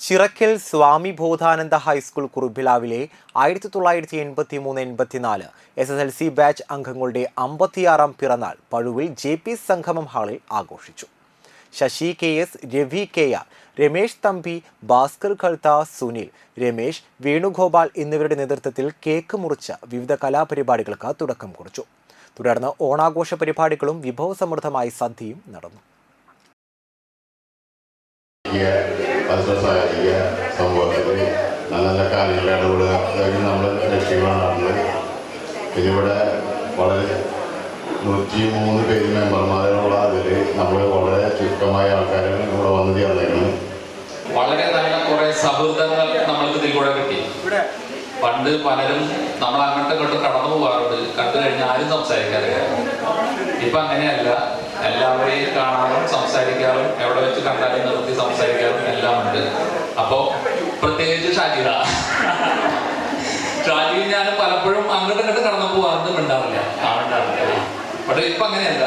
ചിറക്കൽ സ്വാമി Bodhananda high school കുറുബിലാവിലെ 1983-84 SSLC batch അംഗങ്ങളുടെ 56-ാം പിറന്നാൾ Pazhuvil JP സംഗമം ഹാളിൽ ആഘോഷിച്ചു. ശശി KS, രവി KR, രമേശ് തമ്പി, ഭാസ്കർ ഖൽത്ത, സുനിൽ, രമേശ്, വേണുഗോപാൽ എന്നിവരുടെ നേതൃത്വത്തിൽ കേക്ക് മുറിച്ച് വിവിധ കലാപരിപാടികൾക്ക് തുടക്കം കുറിച്ചു. തുടർന്ന് ഓണാഘോഷ പരിപാടികളും വിഭവസമൃദ്ധമായ സദ്യയും നടന്നു. സമൂഹത്തിൽ നല്ല നല്ല കാര്യങ്ങൾ ഇടപെടുക നമ്മൾ ലക്ഷ്യങ്ങളാണുള്ളത്. ഇതിവിടെ വളരെ 103 പേര് മെമ്പർമാരുള്ള അതിൽ നമ്മൾ വളരെ ചുരുക്കമായ ആൾക്കാരും ഇവിടെ വന്നു ചേർന്നിരുന്നു. വളരെ നല്ല കുറെ സൗഹൃദങ്ങൾ നമ്മൾക്ക് ഇതിലൂടെ കിട്ടി. പണ്ട് പലരും നമ്മൾ അങ്ങോട്ടും ഇങ്ങോട്ടും കടന്നു പോകാറുണ്ട്, കണ്ടു കഴിഞ്ഞാൽ ആരും സംസാരിക്കാറില്ല. ഇപ്പം അങ്ങനെയല്ല, എല്ലാവരെയും കാണാറും സംസാരിക്കാറും എവിടെ വെച്ച് കണ്ടാലും നിർത്തി സംസാരിക്കാറും എല്ലാം ഉണ്ട്. അപ്പോൾ പ്രത്യേകിച്ച് ഷാജിദ ഞാനും പലപ്പോഴും അങ്ങോട്ടും ഇങ്ങോട്ടും കടന്നു പോകാറുണ്ട്, മിണ്ടാറില്ല. പക്ഷെ ഇപ്പം അങ്ങനെയല്ല,